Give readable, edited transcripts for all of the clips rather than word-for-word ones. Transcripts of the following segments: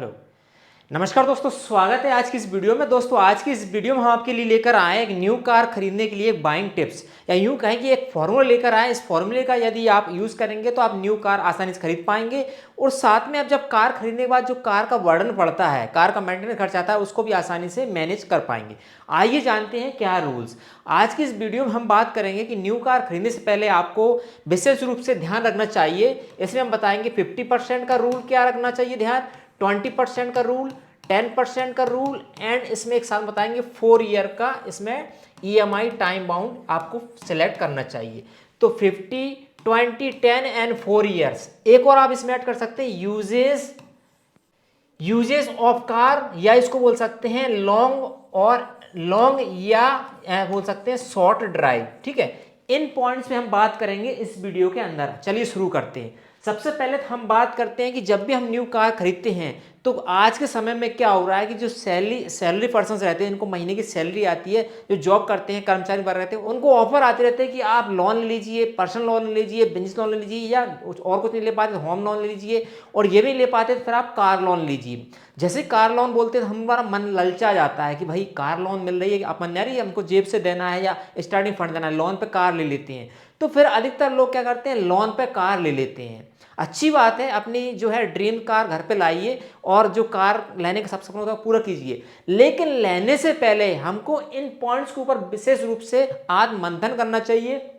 Hello. नमस्कार दोस्तों, स्वागत है आज की इस वीडियो में। दोस्तों आज की इस वीडियो में हम आपके लिए लेकर आए एक न्यू कार खरीदने के लिए एक बाइंग टिप्स या यूं कहें कि एक फॉर्मूला लेकर आए। इस फॉर्मूले का यदि आप यूज़ करेंगे तो आप न्यू कार आसानी से खरीद पाएंगे और साथ में आप जब कार खरीदने के बाद जो कार का बर्डन पड़ता है, कार का मेंटेनेंस खर्च आता है, उसको भी आसानी से मैनेज कर पाएंगे। आइए जानते हैं क्या रूल्स। आज की इस वीडियो में हम बात करेंगे कि न्यू कार खरीदने से पहले आपको विशेष रूप से ध्यान रखना चाहिए। इसमें हम बताएंगे 50% का रूल क्या रखना चाहिए ध्यान, 20% का रूल, 10% का रूल एंड इसमें एक साथ बताएंगे 4 ईयर का इसमें EMI टाइम बाउंड आपको सिलेक्ट करना चाहिए। तो 50, 20, 10 एंड 4 ईयर्स। एक और आप इसमें ऐड कर सकते हैं यूजेस ऑफ कार, या इसको बोल सकते हैं लॉन्ग या बोल सकते हैं शॉर्ट ड्राइव। ठीक है, इन पॉइंट्स पे हम बात करेंगे इस वीडियो के अंदर। चलिए शुरू करते हैं। सबसे पहले तो हम बात करते हैं कि जब भी हम न्यू कार खरीदते हैं तो आज के समय में क्या हो रहा है कि जो सैलरी पर्सन्स रहते हैं, इनको महीने की सैलरी आती है, जो जॉब करते हैं, कर्मचारी वर्ग रहते हैं, उनको ऑफर आते रहते हैं कि आप लोन ले लीजिए, पर्सनल लोन ले लीजिए, बिजनेस लोन ले लीजिए, या और कुछ नहीं ले पाते तो होम लोन ले लीजिए, और ये भी ले पाते तो फिर आप कार लोन लीजिए। जैसे कार लोन बोलते हैं तो हमारा मन ललचा जाता है कि भाई कार लोन मिल रही है, अपन यार ये हमको जेब से देना है या स्टार्टिंग फंड देना है, लोन पे कार ले लेते हैं। तो फिर अधिकतर लोग क्या करते हैं, लोन पे कार ले लेते हैं। अच्छी बात है, अपनी जो है ड्रीम कार घर पे लाइए और जो कार लेने का सब सपना होता है पूरा कीजिए, लेकिन लेने से पहले हमको इन पॉइंट्स के ऊपर विशेष रूप से आत्म मंथन करना चाहिए,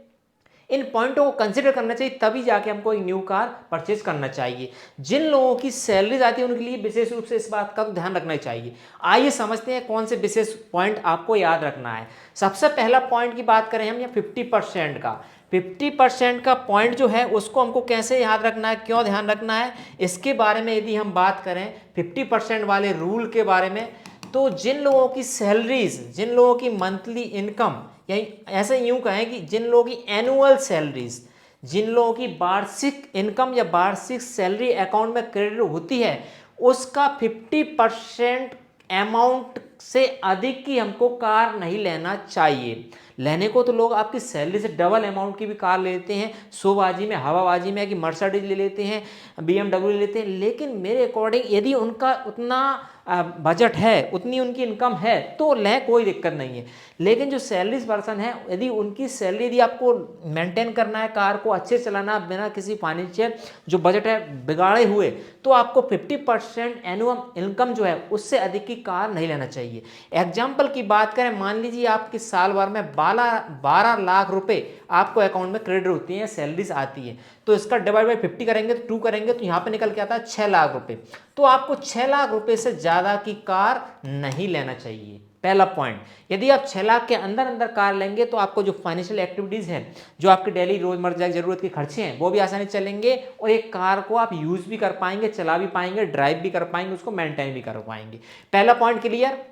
इन पॉइंटों को कंसिडर करना चाहिए, तभी जाके हमको एक न्यू कार परचेज करना चाहिए। जिन लोगों की सैलरीज आती है उनके लिए विशेष रूप से इस बात का तो ध्यान रखना चाहिए। आइए समझते हैं कौन से विशेष पॉइंट आपको याद रखना है। सबसे पहला पॉइंट की बात करें हम या 50% का, 50% का पॉइंट जो है उसको हमको कैसे याद रखना है, क्यों ध्यान रखना है, इसके बारे में यदि हम बात करें 50% वाले रूल के बारे में, तो जिन लोगों की सैलरीज, जिन लोगों की मंथली इनकम, या ऐसे यूं कहें कि जिन लोगों की एनुअल सैलरीज, जिन लोगों की वार्षिक इनकम या वार्षिक सैलरी अकाउंट में क्रेडिट होती है, उसका 50% अमाउंट से अधिक की हमको कार नहीं लेना चाहिए। लेने को तो लोग आपकी सैलरी से डबल अमाउंट की भी कार ले लेते हैं, शोबाजी में, हवाबाजी में, कि मर्सिडीज ले लेते हैं, BMW ले लेते हैं, लेकिन मेरे अकॉर्डिंग यदि उनका उतना बजट है, उतनी उनकी इनकम है तो लें, कोई दिक्कत नहीं है। लेकिन जो सैलरीज पर्सन है, यदि उनकी सैलरी, यदि आपको मेंटेन करना है, कार को अच्छे से चलाना बिना किसी फाइनेंशियल जो बजट है बिगाड़े हुए, तो आपको 50% एनुअल इनकम जो है उससे अधिक की कार नहीं लेना चाहिए। एग्जाम्पल की बात करें, मान लीजिए आपकी साल भर में 12 लाख रुपए आपको अकाउंट में क्रेडिट होती है, सैलरीज आती है, तो इसका डिवाइड बाई 50 करेंगे तो 2 करेंगे तो यहाँ पे निकल के आता है 6 लाख रुपए। तो आपको 6 लाख रुपए से ज़्यादा की कार नहीं लेना चाहिए। पहला पॉइंट, यदि आप 6 लाख के अंदर अंदर कार लेंगे तो आपको जो फाइनेंशियल एक्टिविटीज़ हैं, जो आपके डेली रोजमर्रा की जरूरत के खर्चे हैं, वो भी आसानी से चलेंगे और एक कार को आप यूज़ भी कर पाएंगे, चला भी पाएंगे, ड्राइव भी कर पाएंगे, उसको मेंटेन भी कर पाएंगे। पहला पॉइंट क्लियर।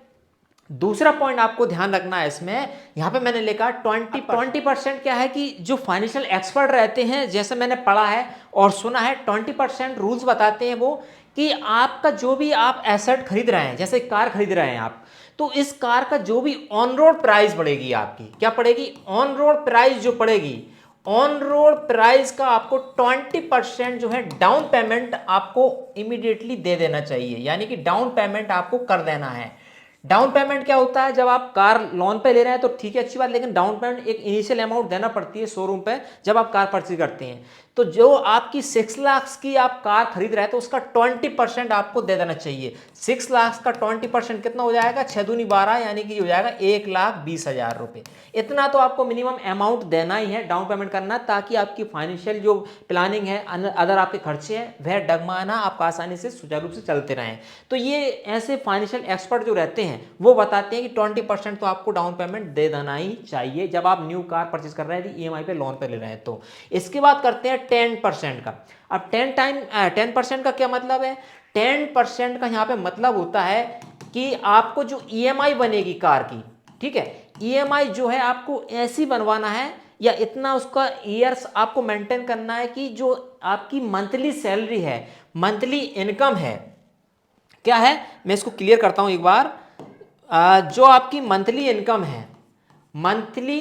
दूसरा पॉइंट आपको ध्यान रखना है इसमें, यहां पे मैंने लिखा 20% क्या है कि जो फाइनेंशियल एक्सपर्ट रहते हैं, जैसे मैंने पढ़ा है और सुना है, 20% रूल्स बताते हैं वो कि आपका जो भी आप एसेट खरीद रहे हैं, जैसे कार खरीद रहे हैं आप, तो इस कार का जो भी ऑन रोड प्राइस पड़ेगी, आपकी क्या पड़ेगी, ऑन रोड प्राइस जो पड़ेगी, ऑन रोड प्राइस का आपको 20% जो है डाउन पेमेंट आपको इमीडिएटली दे देना चाहिए, यानी कि डाउन पेमेंट आपको कर देना है। डाउन पेमेंट क्या होता है, जब आप कार लोन पे ले रहे हैं तो ठीक है, अच्छी बात, लेकिन डाउन पेमेंट एक इनिशियल अमाउंट देना पड़ती है शोरूम पे जब आप कार परचेज करते हैं। तो जो आपकी 6 लाख की आप कार खरीद रहे हैं तो उसका 20% आपको दे देना चाहिए। 6 लाख का 20% कितना हो जाएगा, 6 दूनी 12, यानी कि हो जाएगा 1,20,000 रुपये। इतना तो आपको मिनिमम अमाउंट देना ही है, डाउन पेमेंट करना, ताकि आपकी फाइनेंशियल जो प्लानिंग है, अदर आपके खर्चे हैं, वह डगमगाना आपका आसानी से सुचारू रूप से चलते रहें। तो ये ऐसे फाइनेंशियल एक्सपर्ट जो रहते हैं वो बताते हैं कि 20% तो आपको डाउन पेमेंट दे देना ही चाहिए जब आप न्यू कार परचेज कर रहे हैं, EMI पे लोन पे ले रहे हैं तो। इसके बाद करते हैं 10% का। अब 10% का क्या मतलब है, 10% का यहाँ पे मतलब होता है कि आपको जो EMI बनेगी कार की, ठीक है, EMI जो है आपको ऐसी बनवाना है या इतना उसका ईयर्स आपको मेंटेन करना है कि जो आपकी मंथली सैलरी है, मंथली इनकम है, क्या है, मैं इसको क्लियर करता हूं एक बार। जो आपकी मंथली इनकम है, मंथली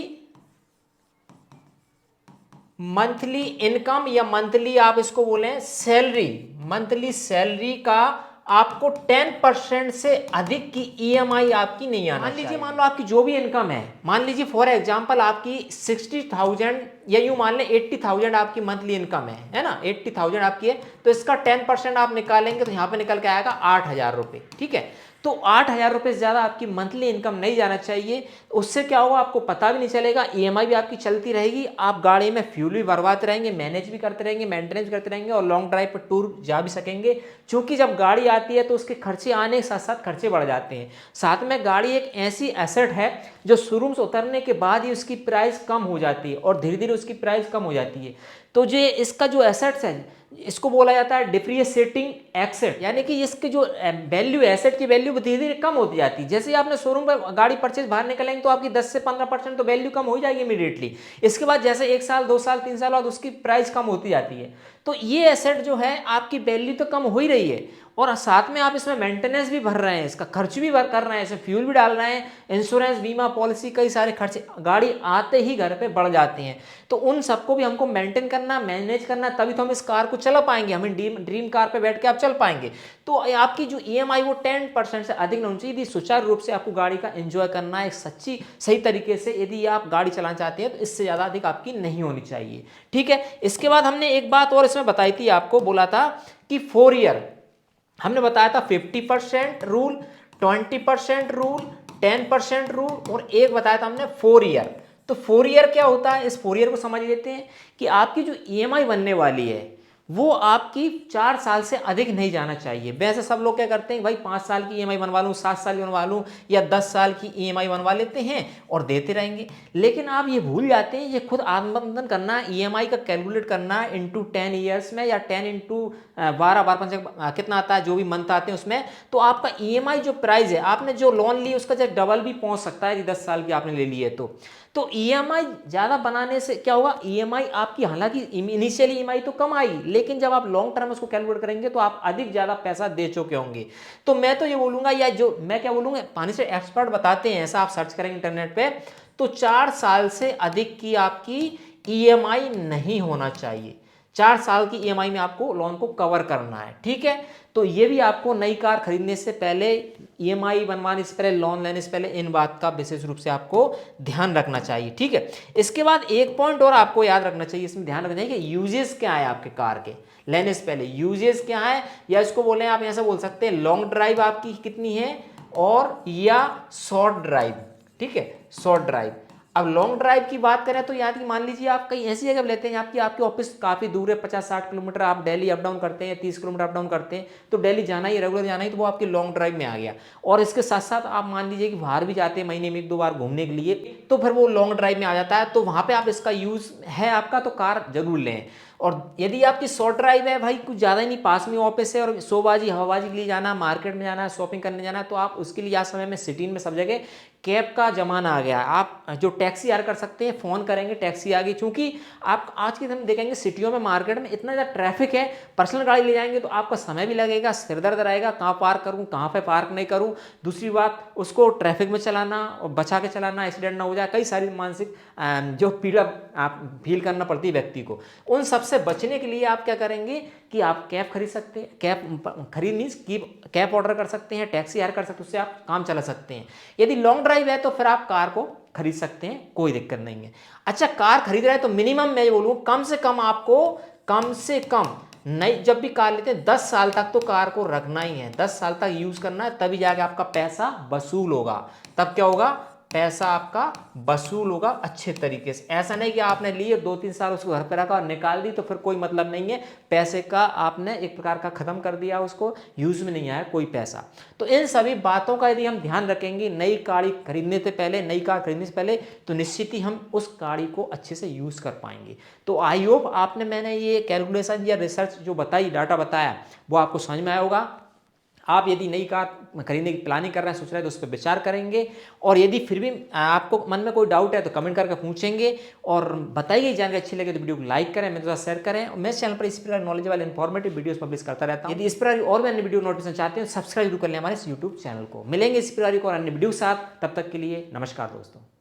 इनकम या मंथली आप इसको बोलें सैलरी, मंथली सैलरी का आपको 10% से अधिक की ईएमआई आपकी नहीं आना चाहिए। मान लीजिए, मान लो आपकी जो भी इनकम है, मान लीजिए फॉर एग्जांपल आपकी 60,000 या यूं मान लें 80,000 आपकी मंथली इनकम है ना, 80,000 आपकी है, तो इसका 10% आप निकालेंगे तो यहां पे निकल के आएगा 8,000 रुपये। ठीक है, तो 8,000 रुपये से ज़्यादा आपकी मंथली इनकम नहीं जाना चाहिए। उससे क्या होगा, आपको पता भी नहीं चलेगा, ईएमआई भी आपकी चलती रहेगी, आप गाड़ी में फ्यूल भी भरवाते रहेंगे, मैनेज भी करते रहेंगे, मेंटेनेंस भी करते रहेंगे और लॉन्ग ड्राइव पर टूर जा भी सकेंगे। क्योंकि जब गाड़ी आती है तो उसके खर्चे आने के साथ साथ खर्चे बढ़ जाते हैं। साथ में गाड़ी एक ऐसी एसेट है जो शोरूम से उतरने के बाद ही उसकी प्राइस कम हो जाती है और धीरे धीरे उसकी प्राइस कम हो जाती है। तो जो इसका जो एसेट्स है इसको बोला जाता है डिप्रिसिएटिंग एसेट, यानी कि इसकी जो वैल्यू एसेट की वैल्यू धीरे धीरे कम होती जाती है। जैसे ही आपने शोरूम पर गाड़ी परचेज बाहर निकलेंगे तो आपकी 10 से 15% तो वैल्यू कम हो जाएगी इमीडिएटली। इसके बाद जैसे 1 साल 2 साल 3 साल बाद उसकी प्राइस कम होती जाती है। तो ये एसेट जो है आपकी वैल्यू तो कम हो ही रही है और साथ में आप इसमें मेंटेनेंस भी भर रहे हैं, इसका खर्च भी कर रहे हैं, इसमें फ्यूल भी डाल रहे हैं, इंश्योरेंस, बीमा पॉलिसी, कई सारे खर्चे गाड़ी आते ही घर पे बढ़ जाते हैं। तो उन सबको भी हमको मेंटेन करना, मैनेज करना, तभी तो हम इस कार को चला पाएंगे, हमें ड्रीम कार पे बैठ के आप चल पाएंगे। तो आपकी जो ईएमआई वो 10% से अधिक नहीं होनी चाहिए। यदि सुचारू रूप से आपको गाड़ी का एंजॉय करना है एक सही तरीके से, यदि आप गाड़ी चलाना चाहते हैं तो इससे ज़्यादा अधिक आपकी नहीं होनी चाहिए। ठीक है, इसके बाद हमने एक बात और इसमें बताई थी, आपको बोला था कि 4 ईयर हमने बताया था 50% रूल, 20% रूल, 10% रूल और एक बताया था हमने 4 ईयर। तो 4 ईयर क्या होता है, इस 4 ईयर को समझ लेते हैं कि आपकी जो ईएमआई बनने वाली है वो आपकी 4 साल से अधिक नहीं जाना चाहिए। वैसे सब लोग क्या करते हैं, भाई 5 साल की ईएमआई बनवा लूँ, 7 साल की बनवा लूँ या 10 साल की ईएमआई बनवा लेते हैं और देते रहेंगे। लेकिन आप ये भूल जाते हैं, ये खुद आत्मबंधन करना, ईएमआई का कैलकुलेट करना इंटू 10 ईयर्स में या 10 इंटू 12 कितना आता है, जो भी मंथ आते हैं उसमें, तो आपका ईएमआई जो प्राइस है, आपने जो लोन ली उसका जब डबल भी पहुंच सकता है यदि 10 साल की आपने ले ली है तो ईएमआई ज़्यादा बनाने से क्या होगा, ईएमआई आपकी हालांकि इनिशियली ईएमआई तो कम आएगी, लेकिन जब आप लॉन्ग टर्म उसको कैलकुलेट करेंगे तो आप अधिक ज़्यादा पैसा दे चुके होंगे। तो मैं तो ये बोलूँगा, या जो मैं क्या बोलूँगा, पानी से एक्सपर्ट बताते हैं, ऐसा आप सर्च करेंगे इंटरनेट पे, तो 4 साल से अधिक की आपकी ईएमआई नहीं होना चाहिए। 4 साल की ईएमआई में आपको लोन को कवर करना है। ठीक है, तो ये भी आपको नई कार खरीदने से पहले, ईएमआई बनवाने से पहले, लोन लेने से पहले इन बात का विशेष रूप से आपको ध्यान रखना चाहिए। ठीक है, इसके बाद एक पॉइंट और आपको याद रखना चाहिए, इसमें ध्यान रखना चाहिए कि यूजेस क्या है आपके कार के लेने से पहले, यूजेस क्या है, या इसको बोले आप ऐसा बोल सकते हैं लॉन्ग ड्राइव आपकी कितनी है और या शॉर्ट ड्राइव। ठीक है, शॉर्ट ड्राइव। अब लॉन्ग ड्राइव की बात करें तो याद कि मान लीजिए आप कहीं ऐसी जगह लेते हैं आपके ऑफिस काफ़ी दूर है, 50-60 किलोमीटर, आप डेली अप डाउन करते हैं, 30 किलोमीटर अप डाउन करते हैं, तो डेली जाना ही, रेगुलर जाना ही, तो वो आपके लॉन्ग ड्राइव में आ गया। और इसके साथ साथ आप मान लीजिए कि बाहर भी जाते हैं महीने में 1-2 बार घूमने के लिए, तो फिर वो लॉन्ग ड्राइव में आ जाता है, तो वहाँ पर आप इसका यूज़ है आपका, तो कार जरूर लें। और यदि आपकी शॉर्ट ड्राइव है, भाई कुछ ज़्यादा ही नहीं, पास में ऑफिस है और शोबाजी हवाबाजी के लिए जाना, मार्केट में जाना, शॉपिंग करने जाना, तो आप उसके लिए आज समय में सिटी में सब जगह कैब का ज़माना आ गया है। आप जो टैक्सी हायर कर सकते हैं, फ़ोन करेंगे टैक्सी आ गई, चूँकि आप आज के दिन देखेंगे सिटियों में, मार्केट में इतना ज़्यादा ट्रैफिक है, पर्सनल गाड़ी ले जाएंगे तो आपका समय भी लगेगा, सिर दर्द रहेगा, कहाँ पार्क करूँ, कहाँ पे पार्क नहीं करूँ। दूसरी बात, उसको ट्रैफिक में चलाना और बचा के चलाना, एक्सीडेंट ना हो जाए, कई सारी मानसिक जो पीड़ा आप फील करना पड़ती है व्यक्ति को। उन सबसे बचने के लिए आप क्या करेंगे कि आप कैब खरीद सकते हैं, कैब खरीद मीन्स की कैब ऑर्डर कर सकते हैं, टैक्सी हायर कर सकते हैं, उससे आप काम चला सकते हैं। यदि लॉन्ग ड्राइव है तो फिर आप कार को खरीद सकते हैं, कोई दिक्कत नहीं है। अच्छा, कार खरीद रहे हैं तो मिनिमम मैं बोलूँ कम से कम आपको, कम से कम नई जब भी कार लेते हैं 10 साल तक तो कार को रखना ही है, 10 साल तक यूज करना है, तभी जाके आपका पैसा वसूल होगा। तब क्या होगा, पैसा आपका वसूल होगा अच्छे तरीके से। ऐसा नहीं कि आपने लिए 2-3 साल उसको घर पे रखा और निकाल दी तो फिर कोई मतलब नहीं है, पैसे का आपने एक प्रकार का खत्म कर दिया, उसको यूज में नहीं आया कोई पैसा। तो इन सभी बातों का यदि हम ध्यान रखेंगे नई गाड़ी खरीदने से पहले, नई कार खरीदने से पहले, तो निश्चित ही हम उस गाड़ी को अच्छे से यूज कर पाएंगे। तो आई होप मैंने ये कैलकुलेशन या रिसर्च जो बताई, डाटा बताया, वो आपको समझ में आया होगा। आप यदि नई कार खरीदने की प्लानिंग कर रहे हैं, सोच रहे हैं, तो उस पर विचार करेंगे। और यदि फिर भी आपको मन में कोई डाउट है तो कमेंट करके पूछेंगे और बताई गई जानकारी अच्छी लगे तो वीडियो को लाइक करें, मेरे साथ शेयर करें। और मैं चैनल पर इस प्रकार नॉलेजेबल इन्फॉर्मेटिव वीडियोस पब्लिश करता रहता हूं। यदि इस प्रकार और भी अन्य वीडियो नोटिफिकेशन चाहते हैं तो सब्सक्राइब जरूर कर लें हमारे इस यूट्यूब चैनल को। मिलेंगे इस प्रकार और अन्य वीडियो के साथ, तब तक के लिए नमस्कार दोस्तों।